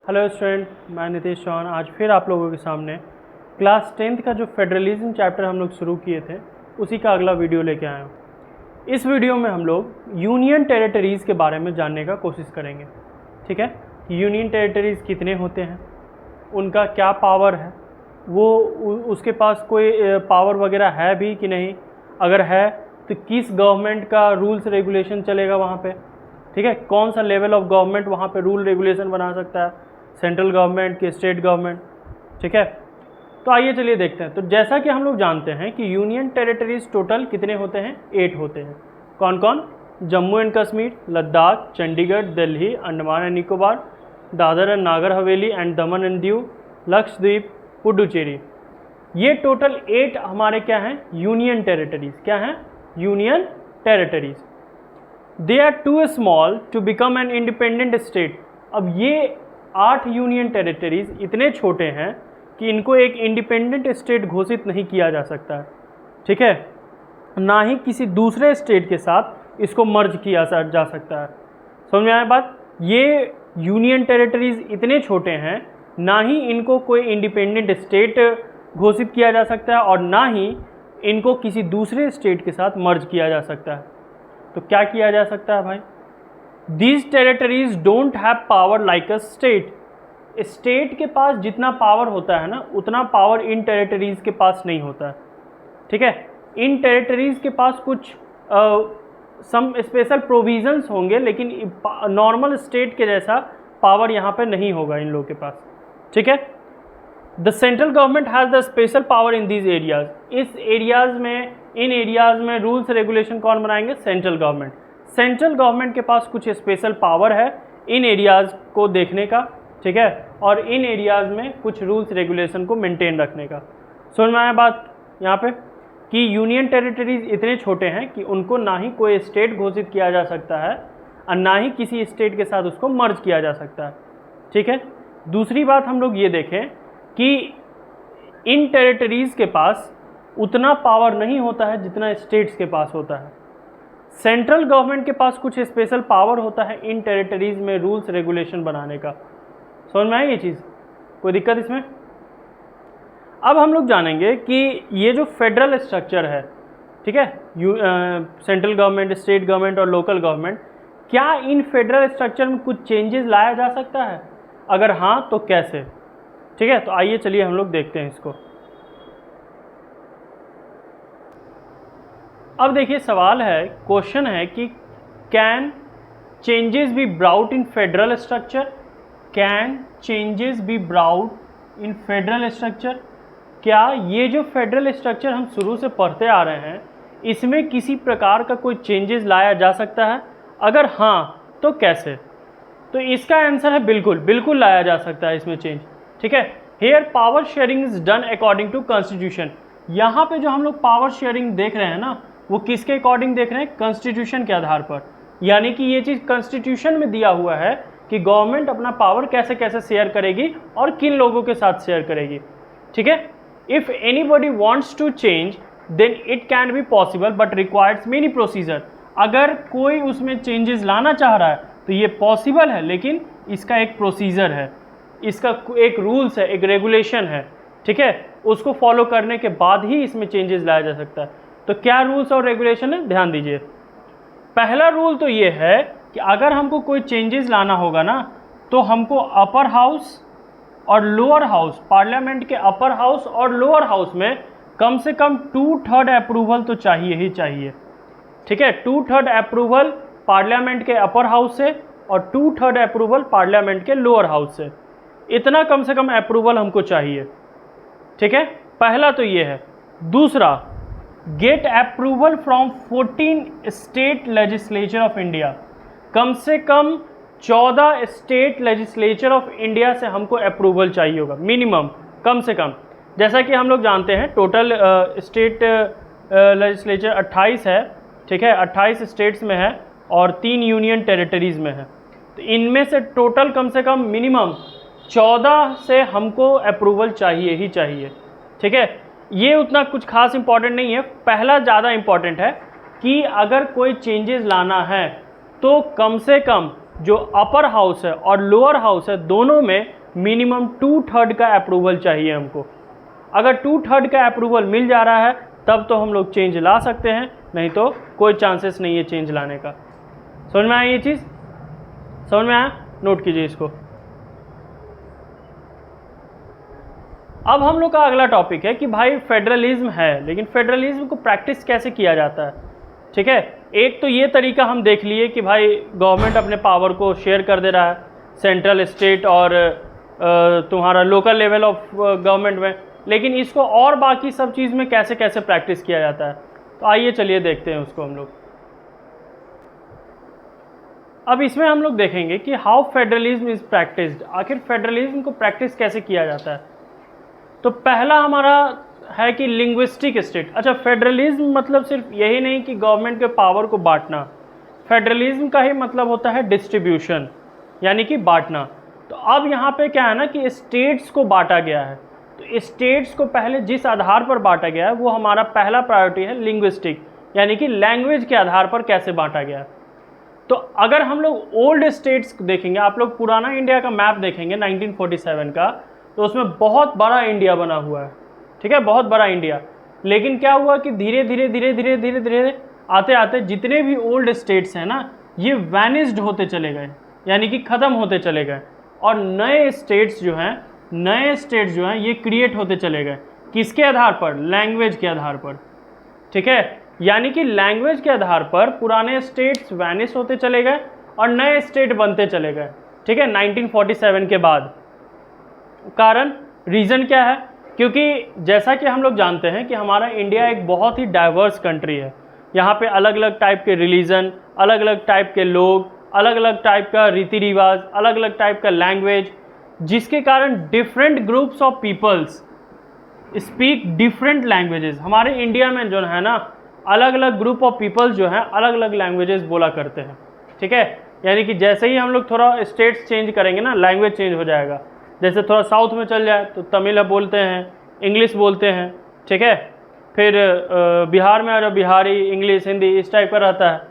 Hello student, मैं नितेश चौहान आज फिर आप लोगों के सामने क्लास 10th का जो फेडरलिज्म चैप्टर हम लोग शुरू किए थे उसी का अगला वीडियो लेके आए हूँ। इस वीडियो में हम लोग यूनियन टेरिटरीज़ के बारे में जानने का कोशिश करेंगे। ठीक है, यूनियन टेरिटरीज़ कितने होते हैं, उनका क्या पावर है, वो उसके पास कोई पावर वगैरह है भी कि नहीं, अगर है तो किस गवर्नमेंट का रूल्स रेगुलेशन चलेगा वहाँ पे। ठीक है, कौन सा लेवल ऑफ गवर्नमेंट वहाँ पे रूल रेगुलेशन बना सकता है, सेंट्रल गवर्नमेंट कि स्टेट गवर्नमेंट। ठीक है, तो आइए चलिए देखते हैं। तो जैसा कि हम लोग जानते हैं कि यूनियन टेरिटरीज टोटल कितने होते हैं, 8 होते हैं। कौन कौन? Jammu and Kashmir, Ladakh, Chandigarh, Delhi, Andaman and Nicobar, Dadar and Nagar Haveli and Daman and Diu, Lakshadweep, Puducherry. ये टोटल 8 हमारे क्या हैं, यूनियन टेरिटरीज। क्या हैं? Union territories. They are too small to become an independent state. अब ये 8 यूनियन टेरिटरीज इतने छोटे हैं कि इनको एक इंडिपेंडेंट स्टेट घोषित नहीं किया जा सकता है। ठीक है, ना ही किसी दूसरे स्टेट के साथ इसको मर्ज किया जा सकता है। समझ में आया बात? ये यूनियन टेरिटरीज इतने छोटे हैं, ना ही इनको कोई इंडिपेंडेंट स्टेट घोषित किया जा सकता है और ना ही इनको किसी दूसरे स्टेट के साथ मर्ज किया जा सकता है। तो क्या किया जा सकता है भाई? These territories don't have power like a state. State के पास जितना पावर होता है ना, उतना पावर इन टेरिटरीज के पास नहीं होता है। ठीक है, इन टेरिटरीज के पास कुछ सम स्पेशल प्रोविजंस होंगे, लेकिन नॉर्मल स्टेट के जैसा पावर यहाँ पे नहीं होगा इन लोगों के पास। ठीक है, the central government has the special power in these areas. इस एरियाज में, इन एरियाज में रूल्स रेगुलेशन कौन बनाएंगे? Central government. सेंट्रल गवर्नमेंट के पास कुछ स्पेशल पावर है इन एरियाज़ को देखने का। ठीक है, और इन एरियाज़ में कुछ रूल्स रेगुलेशन को मेंटेन रखने का। समझ में आया बात यहाँ पे कि यूनियन टेरिटरीज इतने छोटे हैं कि उनको ना ही कोई स्टेट घोषित किया जा सकता है और ना ही किसी स्टेट के साथ उसको मर्ज किया जा सकता है। ठीक है, दूसरी बात हम लोग ये देखें कि इन टेरिटरीज के पास उतना पावर नहीं होता है जितना स्टेट्स के पास होता है। सेंट्रल गवर्नमेंट के पास कुछ स्पेशल पावर होता है इन टेरिटरीज में रूल्स रेगुलेशन बनाने का। समझ में आई ये चीज़? कोई दिक्कत इसमें? अब हम लोग जानेंगे कि ये जो फेडरल स्ट्रक्चर है, ठीक है, सेंट्रल गवर्नमेंट, स्टेट गवर्नमेंट और लोकल गवर्नमेंट, क्या इन फेडरल स्ट्रक्चर में कुछ चेंजेस लाया जा सकता है? अगर हाँ तो कैसे? ठीक है, तो आइए चलिए हम लोग देखते हैं इसको। अब देखिए सवाल है, क्वेश्चन है कि can changes be brought in federal structure? Can changes be brought in federal structure? क्या ये जो फेडरल स्ट्रक्चर हम शुरू से पढ़ते आ रहे हैं, इसमें किसी प्रकार का कोई चेंजेस लाया जा सकता है? अगर हाँ तो कैसे? तो इसका आंसर है बिल्कुल, बिल्कुल लाया जा सकता है इसमें चेंज। ठीक है, here power sharing is done according to constitution. यहाँ पे जो हम लोग पावर शेयरिंग देख रहे हैं ना, वो किसके अकॉर्डिंग देख रहे हैं? कॉन्स्टिट्यूशन के आधार पर। यानी कि ये चीज़ कॉन्स्टिट्यूशन में दिया हुआ है कि गवर्नमेंट अपना पावर कैसे कैसे शेयर करेगी और किन लोगों के साथ शेयर करेगी। ठीक है, if anybody wants to change then it can be possible but requires many procedure. अगर कोई उसमें चेंजेस लाना चाह रहा है तो ये पॉसिबल है, लेकिन इसका एक प्रोसीजर है, इसका एक रूल्स है, एक रेगुलेशन है। ठीक है, उसको फॉलो करने के बाद ही इसमें चेंजेस लाया जा सकता है। तो क्या रूल्स और रेगुलेशन है, ध्यान दीजिए। पहला रूल तो ये है कि अगर हमको कोई चेंजेस लाना होगा ना, तो हमको अपर हाउस और लोअर हाउस, पार्लियामेंट के अपर हाउस और लोअर हाउस में कम से कम 2/3 अप्रूवल तो चाहिए ही चाहिए। ठीक है, 2/3 अप्रूवल पार्लियामेंट के अपर हाउस से और 2/3 अप्रूवल पार्लियामेंट के लोअर हाउस से, इतना कम से कम अप्रूवल हमको चाहिए। ठीक है, पहला तो ये है। दूसरा, get approval from 14 state legislature of India. कम से कम 14 स्टेट लेजिस्लेचर ऑफ इंडिया से हमको अप्रूवल चाहिए होगा, मिनिमम, कम से कम। जैसा कि हम लोग जानते हैं टोटल स्टेट लेजिस्लेचर 28 है। ठीक है, 28 स्टेट्स में है और 3 यूनियन टेरिटरीज में है। तो इनमें से टोटल कम से कम मिनिमम 14 से हमको अप्रूवल चाहिए ही चाहिए। ठीक है, ये उतना कुछ खास इंपॉर्टेंट नहीं है। पहला ज़्यादा इंपॉर्टेंट है कि अगर कोई चेंजेस लाना है तो कम से कम जो अपर हाउस है और लोअर हाउस है दोनों में मिनिमम 2/3 का अप्रूवल चाहिए हमको। अगर 2/3 का अप्रूवल मिल जा रहा है तब तो हम लोग चेंज ला सकते हैं, नहीं तो कोई चांसेस नहीं है चेंज लाने का। समझ में आया ये चीज़? समझ में आया? नोट कीजिए इसको। अब हम लोग का अगला टॉपिक है कि भाई फेडरलिज्म है, लेकिन फेडरलिज्म को प्रैक्टिस कैसे किया जाता है। ठीक है, एक तो ये तरीका हम देख लिए कि भाई गवर्नमेंट अपने पावर को शेयर कर दे रहा है सेंट्रल, स्टेट और तुम्हारा लोकल लेवल ऑफ गवर्नमेंट में, लेकिन इसको और बाकी सब चीज़ में कैसे कैसे प्रैक्टिस किया जाता है, तो आइए चलिए देखते हैं उसको हम लोग। अब इसमें हम लोग देखेंगे कि हाउ फेडरलिज्म इज प्रैक्टिस्ड, आखिर फेडरलिज्म को प्रैक्टिस कैसे किया जाता है। तो पहला हमारा है कि लिंग्विस्टिक स्टेट। अच्छा, फेडरलिज्म मतलब सिर्फ यही नहीं कि गवर्नमेंट के पावर को बांटना, फेडरलिज्म का ही मतलब होता है डिस्ट्रीब्यूशन, यानी कि बांटना। तो अब यहाँ पे क्या है ना कि स्टेट्स को बांटा गया है, तो स्टेट्स को पहले जिस आधार पर बांटा गया है वो हमारा पहला प्रायोरिटी है लिंग्विस्टिक, यानी कि लैंग्वेज के आधार पर कैसे बांटा गया है। तो अगर हम लोग ओल्ड स्टेट्स देखेंगे, आप लोग पुराना इंडिया का मैप देखेंगे 1947 का, तो उसमें बहुत बड़ा इंडिया बना हुआ है। ठीक है, बहुत बड़ा इंडिया। लेकिन क्या हुआ कि धीरे धीरे धीरे धीरे धीरे धीरे आते आते जितने भी ओल्ड स्टेट्स हैं ना, ये वैनिस्ड होते चले गए, यानी कि ख़त्म होते चले गए, और नए स्टेट्स जो हैं ये क्रिएट होते चले गए। किसके आधार पर? लैंग्वेज के आधार पर। ठीक है, यानी कि लैंग्वेज के आधार पर पुराने स्टेट्स वैनिश होते चले गए और नए स्टेट बनते चले गए। ठीक है, 1947 के बाद। कारण, रीज़न क्या है? क्योंकि जैसा कि हम लोग जानते हैं कि हमारा इंडिया एक बहुत ही डाइवर्स कंट्री है। यहाँ पे अलग अलग टाइप के रिलीजन, अलग अलग टाइप के लोग, अलग अलग टाइप का रीति रिवाज, अलग अलग टाइप का लैंग्वेज, जिसके कारण different groups of peoples speak different languages. हमारे इंडिया में जो है ना, अलग अलग ग्रुप ऑफ पीपल्स जो हैं अलग अलग लैंग्वेजेस बोला करते हैं। ठीक है, यानी कि जैसे ही हम लोग थोड़ा स्टेट्स चेंज करेंगे ना, लैंग्वेज चेंज हो जाएगा। जैसे थोड़ा साउथ में चल जाए तो तमिल बोलते हैं, इंग्लिश बोलते हैं। ठीक है, फिर बिहार में आ जाओ, बिहारी, इंग्लिश, हिंदी, इस टाइप का रहता है।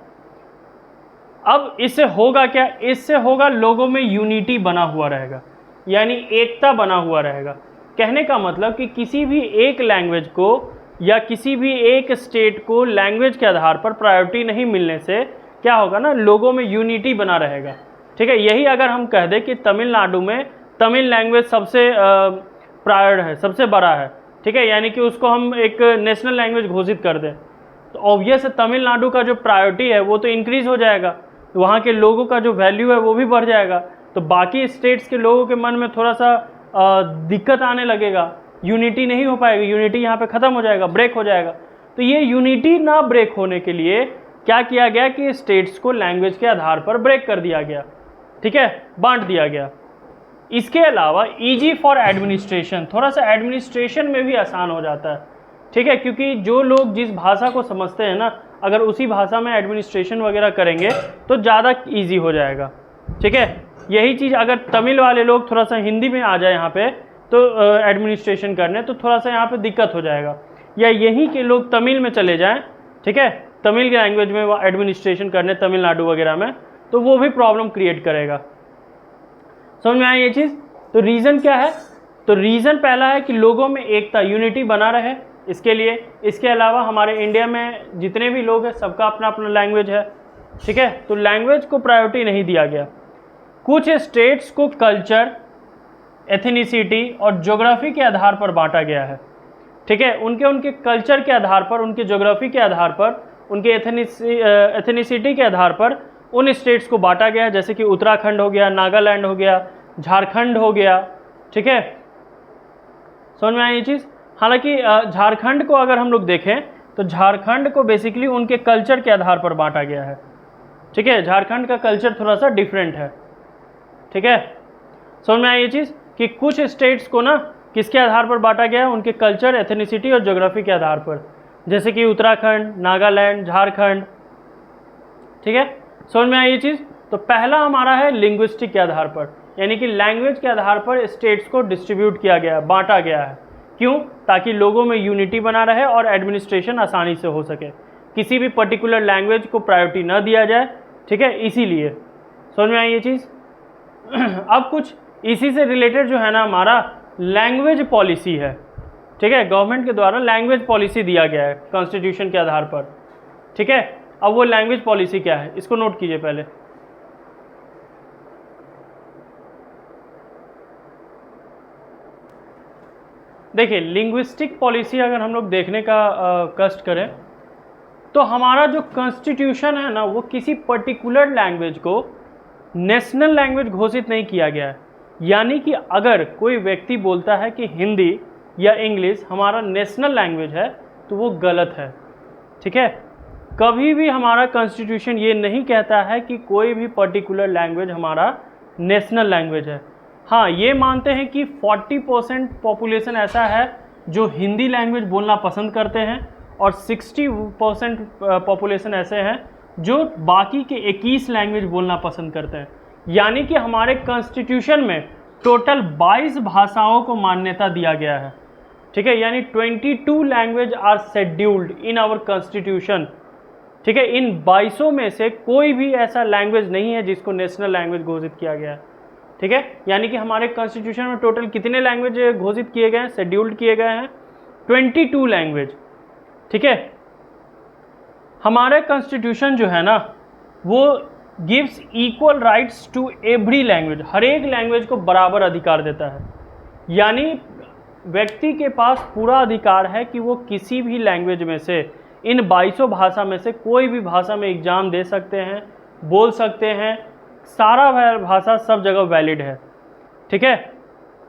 अब इससे होगा क्या? इससे होगा लोगों में यूनिटी बना हुआ रहेगा, यानी एकता बना हुआ रहेगा। कहने का मतलब कि किसी भी एक लैंग्वेज को या किसी भी एक स्टेट को लैंग्वेज के आधार पर प्रायोरिटी नहीं मिलने से क्या होगा ना, लोगों में यूनिटी बना रहेगा। ठीक है, यही अगर हम कह दें कि तमिलनाडु में तमिल लैंग्वेज सबसे प्रायोर है, सबसे बड़ा है। ठीक है, यानी कि उसको हम एक नेशनल लैंग्वेज घोषित कर दें, तो ऑब्वियस है तमिलनाडु का जो प्रायोरिटी है वो तो इंक्रीज़ हो जाएगा, वहाँ के लोगों का जो वैल्यू है वो भी बढ़ जाएगा। तो बाकी स्टेट्स के लोगों के मन में थोड़ा सा दिक्कत आने लगेगा, यूनिटी नहीं हो पाएगी, यूनिटी यहाँ पे ख़त्म हो जाएगा, ब्रेक हो जाएगा। तो ये यूनिटी ना ब्रेक होने के लिए क्या किया गया कि स्टेट्स को लैंग्वेज के आधार पर ब्रेक कर दिया गया। ठीक है, बांट दिया गया। इसके अलावा ईजी फॉर एडमिनिस्ट्रेशन, थोड़ा सा एडमिनिस्ट्रेशन में भी आसान हो जाता है। ठीक है, क्योंकि जो लोग जिस भाषा को समझते हैं ना, अगर उसी भाषा में एडमिनिस्ट्रेशन वगैरह करेंगे तो ज़्यादा ईजी हो जाएगा। ठीक है, यही चीज़ अगर तमिल वाले लोग थोड़ा सा हिंदी में आ जाए यहाँ पे तो एडमिनिस्ट्रेशन करने, तो थोड़ा सा यहाँ पे दिक्कत हो जाएगा। या यहीं के लोग तमिल में चले जाएं, ठीक है, तमिल लैंग्वेज में वो एडमिनिस्ट्रेशन करने तमिलनाडु वगैरह में, तो वो भी प्रॉब्लम क्रिएट करेगा। समझ में आया ये चीज़? तो रीज़न क्या है? तो रीज़न पहला है कि लोगों में एकता, यूनिटी बना रहे, इसके लिए। इसके अलावा हमारे इंडिया में जितने भी लोग हैं सबका अपना अपना लैंग्वेज है। ठीक है, तो लैंग्वेज को प्रायोरिटी नहीं दिया गया। कुछ स्टेट्स को कल्चर, एथनिसिटी और ज्योग्राफी के आधार पर बांटा गया है। ठीक है, उनके कल्चर के आधार पर, उनके ज्योग्राफी के आधार पर, उनके एथनिसिटी के आधार पर उन स्टेट्स को बांटा गया है, जैसे कि उत्तराखंड हो गया, नागालैंड हो गया, झारखंड हो गया। ठीक है, समझ में आई ये चीज़? हालांकि झारखंड को अगर हम लोग देखें तो झारखंड को बेसिकली उनके कल्चर के आधार पर बांटा गया है। ठीक है, झारखंड का कल्चर थोड़ा सा डिफरेंट है। ठीक है, समझ में आई ये चीज़ कि कुछ स्टेट्स को ना किसके आधार पर बांटा गया है? उनके कल्चर, एथनिसिटी और ज्योग्राफी के आधार पर, जैसे कि उत्तराखंड, नागालैंड, झारखंड। ठीक है, समझ में आई ये चीज़? तो पहला हमारा है लिंग्विस्टिक के आधार पर, यानी कि लैंग्वेज के आधार पर स्टेट्स को डिस्ट्रीब्यूट किया गया है, बांटा गया है। क्यों? ताकि लोगों में यूनिटी बना रहे और एडमिनिस्ट्रेशन आसानी से हो सके, किसी भी पर्टिकुलर लैंग्वेज को प्रायोरिटी न दिया जाए। ठीक है, इसीलिए। समझ में आई ये चीज़। अब कुछ इसी से रिलेटेड जो है ना हमारा लैंग्वेज पॉलिसी है, ठीक है, गवर्नमेंट के द्वारा लैंग्वेज पॉलिसी दिया गया है कॉन्स्टिट्यूशन के आधार पर, ठीक है। अब वो लैंग्वेज पॉलिसी क्या है इसको नोट कीजिए पहले। देखिए लिंग्विस्टिक पॉलिसी अगर हम लोग देखने का कष्ट करें तो हमारा जो कॉन्स्टिट्यूशन है ना वो किसी पर्टिकुलर लैंग्वेज को नेशनल लैंग्वेज घोषित नहीं किया गया है। यानी कि अगर कोई व्यक्ति बोलता है कि हिंदी या इंग्लिश हमारा नेशनल लैंग्वेज है तो वो गलत है, ठीक है। कभी भी हमारा कॉन्स्टिट्यूशन ये नहीं कहता है कि कोई भी पर्टिकुलर लैंग्वेज हमारा नेशनल लैंग्वेज है। हाँ, ये मानते हैं कि 40% पॉपुलेशन ऐसा है जो हिंदी लैंग्वेज बोलना पसंद करते हैं और 60% पॉपुलेशन ऐसे हैं जो बाकी के 21 लैंग्वेज बोलना पसंद करते हैं। यानी कि हमारे कॉन्स्टिट्यूशन में टोटल 22 भाषाओं को मान्यता दिया गया है, ठीक है। यानी 22 language are scheduled in our constitution, ठीक है। इन 22 में से कोई भी ऐसा लैंग्वेज नहीं है जिसको नेशनल लैंग्वेज घोषित किया गया है, ठीक है। यानी कि हमारे कॉन्स्टिट्यूशन में टोटल कितने लैंग्वेज घोषित किए गए हैं, शेड्यूल्ड किए गए हैं 22 लैंग्वेज, ठीक है। हमारे कॉन्स्टिट्यूशन जो है ना वो gives equal rights to every language, हर एक लैंग्वेज को बराबर अधिकार देता है। यानी व्यक्ति के पास पूरा अधिकार है कि वो किसी भी लैंग्वेज में से इन 22 भाषा में से कोई भी भाषा में एग्ज़ाम दे सकते हैं, बोल सकते हैं, सारा भाषा सब जगह वैलिड है, ठीक है।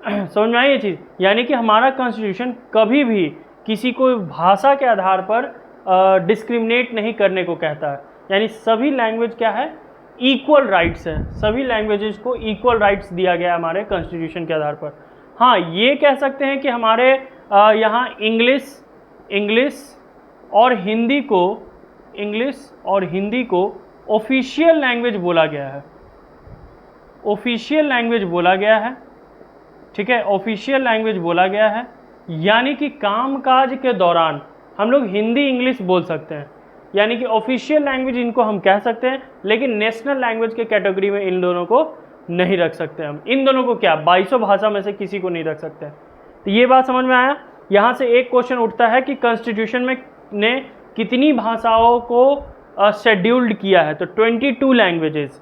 समझ में आई ये चीज़। यानी कि हमारा कॉन्स्टिट्यूशन कभी भी किसी को भाषा के आधार पर डिस्क्रिमिनेट नहीं करने को कहता है। यानी सभी लैंग्वेज क्या है, इक्वल राइट्स है, सभी लैंग्वेजेस को इक्वल राइट्स दिया गया है हमारे कॉन्स्टिट्यूशन के आधार पर। हाँ, ये कह सकते हैं कि हमारे यहाँ इंग्लिश और हिंदी को ऑफिशियल लैंग्वेज बोला गया है, ऑफिशियल लैंग्वेज बोला गया है, ठीक है, ऑफिशियल लैंग्वेज बोला गया है। यानी कि कामकाज के दौरान हम लोग हिंदी इंग्लिश बोल सकते हैं, यानी कि ऑफिशियल लैंग्वेज इनको हम कह सकते हैं, लेकिन नेशनल लैंग्वेज के कैटेगरी में इन दोनों को नहीं रख सकते हम। इन दोनों को क्या 22 भाषा में से किसी को नहीं रख सकते। तो ये बात समझ में आया। यहाँ से एक क्वेश्चन उठता है कि कॉन्स्टिट्यूशन में ने कितनी भाषाओं को शेड्यूल्ड किया है, तो 22 लैंग्वेजेस,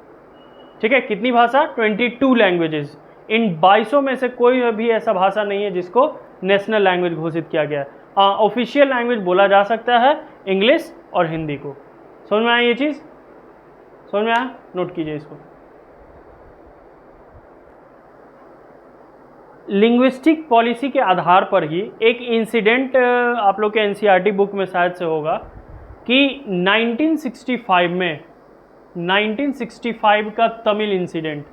ठीक है। कितनी भाषा, 22 लैंग्वेजेस। इन 22 में से कोई भी ऐसा भाषा नहीं है जिसको नेशनल लैंग्वेज घोषित किया गया है। ऑफिशियल लैंग्वेज बोला जा सकता है इंग्लिश और हिंदी को। समझ में आया ये चीज़, समझ में आया, नोट कीजिए इसको। लिंग्विस्टिक पॉलिसी के आधार पर ही एक इंसिडेंट आप लोग के एनसीईआरटी बुक में शायद से होगा कि 1965 का तमिल इंसिडेंट,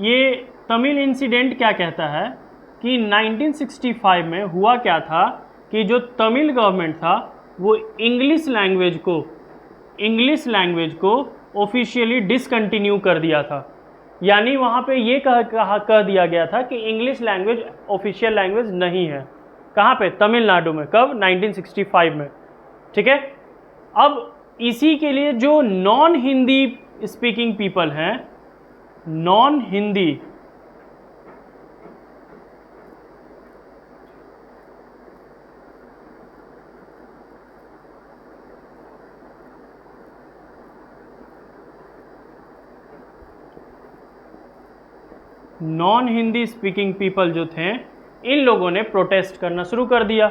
ये तमिल इंसिडेंट क्या कहता है कि 1965 में हुआ क्या था कि जो तमिल गवर्नमेंट था वो इंग्लिश लैंग्वेज को ऑफिशियली डिसकंटिन्यू कर दिया था। यानी वहाँ पे ये कह दिया गया था कि इंग्लिश लैंग्वेज ऑफिशियल लैंग्वेज नहीं है। कहाँ पे, तमिलनाडु में। कब, 1965 में, ठीक है। अब इसी के लिए जो नॉन हिंदी स्पीकिंग पीपल हैं, नॉन हिंदी स्पीकिंग पीपल जो थे, इन लोगों ने प्रोटेस्ट करना शुरू कर दिया,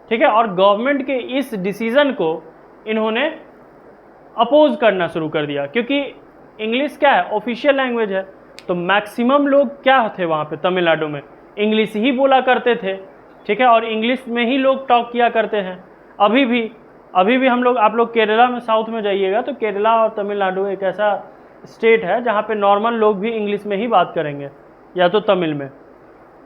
ठीक है। और गवर्नमेंट के इस डिसीजन को इन्होंने अपोज करना शुरू कर दिया, क्योंकि इंग्लिश क्या है, ऑफिशियल लैंग्वेज है। तो मैक्सिमम लोग क्या थे वहाँ पे तमिलनाडु में, इंग्लिश ही बोला करते थे, ठीक है। और इंग्लिश में ही लोग टॉक किया करते हैं। अभी भी हम लोग, आप लोग केरला में, साउथ में जाइएगा तो केरला और तमिलनाडु एक ऐसा स्टेट है जहाँ पे नॉर्मल लोग भी इंग्लिश में ही बात करेंगे या तो तमिल में।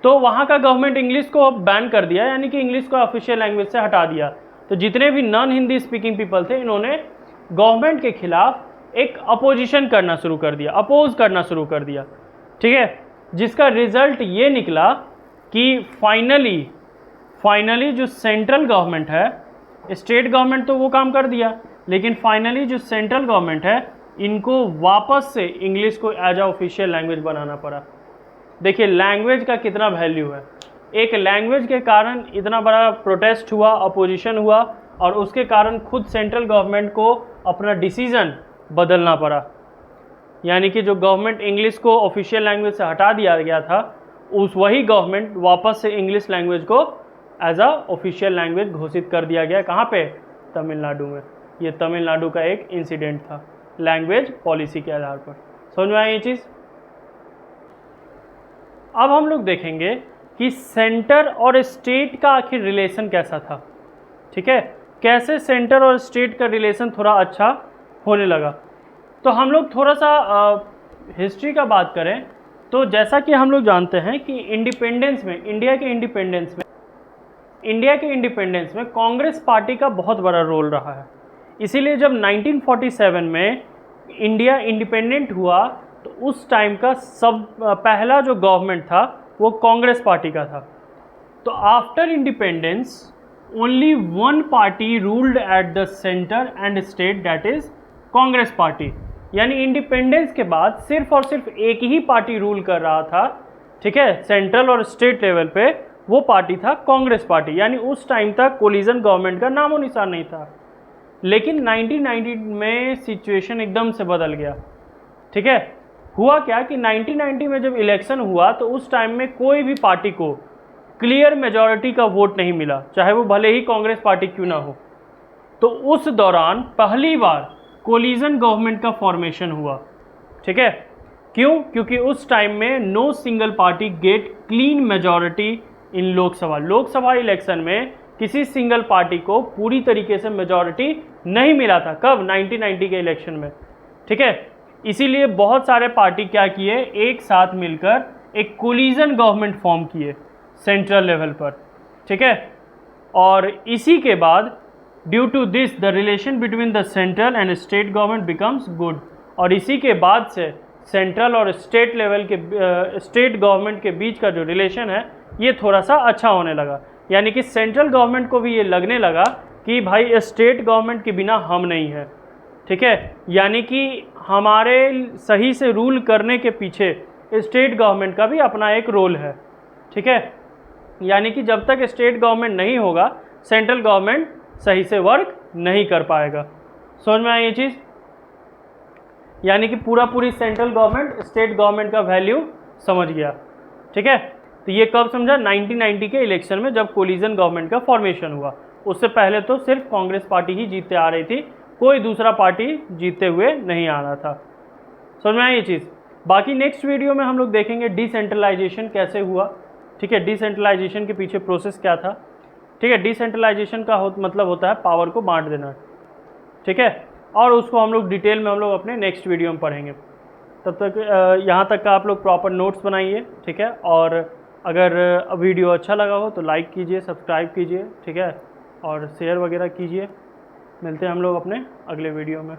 तो वहाँ का गवर्नमेंट इंग्लिश को बैन कर दिया, यानी कि इंग्लिश को ऑफिशियल लैंग्वेज से हटा दिया। तो जितने भी नॉन हिंदी स्पीकिंग पीपल थे, इन्होंने गवर्नमेंट के खिलाफ एक अपोजिशन करना शुरू कर दिया, अपोज करना शुरू कर दिया, ठीक है। जिसका रिजल्ट ये निकला कि फाइनली जो सेंट्रल गवर्नमेंट है, स्टेट गवर्नमेंट तो वो काम कर दिया, लेकिन फाइनली जो सेंट्रल गवर्नमेंट है इनको वापस से इंग्लिश को एज अ ऑफिशियल लैंग्वेज बनाना पड़ा। देखिए लैंग्वेज का कितना वैल्यू है, एक लैंग्वेज के कारण इतना बड़ा प्रोटेस्ट हुआ, अपोजिशन हुआ, और उसके कारण खुद सेंट्रल गवर्नमेंट को अपना डिसीजन बदलना पड़ा। यानी कि जो गवर्नमेंट इंग्लिश को ऑफिशियल लैंग्वेज से हटा दिया गया था, उस वही गवर्नमेंट वापस से इंग्लिश लैंग्वेज को एज अ ऑफिशियल लैंग्वेज घोषित कर दिया गया। कहाँ पे? तमिलनाडु में। ये तमिलनाडु का एक इंसिडेंट था लैंग्वेज पॉलिसी के आधार पर। समझ में आई ये चीज़? अब हम लोग देखेंगे कि सेंटर और स्टेट का आखिर रिलेशन कैसा था। ठीक है, कैसे सेंटर और स्टेट का रिलेशन थोड़ा अच्छा होने लगा। तो हम लोग थोड़ा सा हिस्ट्री का बात करें तो जैसा कि हम लोग जानते हैं कि इंडिपेंडेंस में, इंडिया के इंडिपेंडेंस में कांग्रेस पार्टी का बहुत बड़ा रोल रहा है। इसीलिए जब 1947 में इंडिया इंडिपेंडेंट हुआ तो उस टाइम का पहला जो गवर्नमेंट था वो कांग्रेस पार्टी का था। तो after independence only one party ruled at the centre and state, that is Congress party. यानी इंडिपेंडेंस के बाद सिर्फ और सिर्फ एक ही पार्टी रूल कर रहा था, ठीक है, सेंट्रल और स्टेट लेवल पे, वो पार्टी था कांग्रेस पार्टी। यानी उस टाइम तक कोलिजन गवर्नमेंट का नामो निशान नहीं था। लेकिन 1990 में सिचुएशन एकदम से बदल गया। ठीक है, हुआ क्या कि 1990 में जब इलेक्शन हुआ तो उस टाइम में कोई भी पार्टी को क्लियर मेजॉरिटी का वोट नहीं मिला, चाहे वो भले ही कांग्रेस पार्टी क्यों ना हो। तो उस दौरान पहली बार कोलिजन गवर्नमेंट का फॉर्मेशन हुआ। ठीक है, क्यों? क्योंकि उस टाइम में no single party get clean majority in Lok Sabha election में किसी सिंगल पार्टी को पूरी तरीके से मेजॉरिटी नहीं मिला था। कब? 1990 के इलेक्शन में। ठीक है, इसीलिए बहुत सारे पार्टी क्या किए, एक साथ मिलकर एक कोलिजन गवर्नमेंट फॉर्म किए सेंट्रल लेवल पर। ठीक है, और इसी के बाद due to this the relation between the central and state government becomes good. और इसी के बाद से सेंट्रल और स्टेट लेवल के स्टेट गवर्नमेंट के बीच का जो रिलेशन है ये थोड़ा सा अच्छा होने लगा। यानी कि सेंट्रल गवर्नमेंट को भी ये लगने लगा कि भाई स्टेट गवर्नमेंट के बिना हम नहीं हैं। ठीक है, यानी कि हमारे सही से रूल करने के पीछे स्टेट गवर्नमेंट का भी अपना एक रोल है। ठीक है, यानी कि जब तक स्टेट गवर्नमेंट नहीं होगा सेंट्रल गवर्नमेंट सही से वर्क नहीं कर पाएगा। समझ में आई ये चीज़? यानी कि पूरी सेंट्रल गवर्नमेंट स्टेट गवर्नमेंट का वैल्यू समझ गया। ठीक है, तो ये कब समझा? 1990 के इलेक्शन में जब कोलिजन गवर्नमेंट का फॉर्मेशन हुआ। उससे पहले तो सिर्फ कांग्रेस पार्टी ही जीतते आ रही थी, कोई दूसरा पार्टी जीतते हुए नहीं आ रहा था। समझ में आई ये चीज़? बाकी नेक्स्ट वीडियो में हम लोग देखेंगे डिसेंट्रलाइजेशन कैसे हुआ। ठीक है, डिसेंट्रलाइजेशन के पीछे प्रोसेस क्या था। ठीक है, डिसेंट्रलाइजेशन का मतलब होता है पावर को बांट देना। ठीक है, और उसको हम लोग डिटेल में हम लोग अपने नेक्स्ट वीडियो में पढ़ेंगे। तब तक यहाँ तक का आप लोग प्रॉपर नोट्स बनाइए। ठीक है, और अगर वीडियो अच्छा लगा हो तो लाइक कीजिए, सब्सक्राइब कीजिए। ठीक है, और शेयर वगैरह कीजिए। मिलते हैं हम लोग अपने अगले वीडियो में।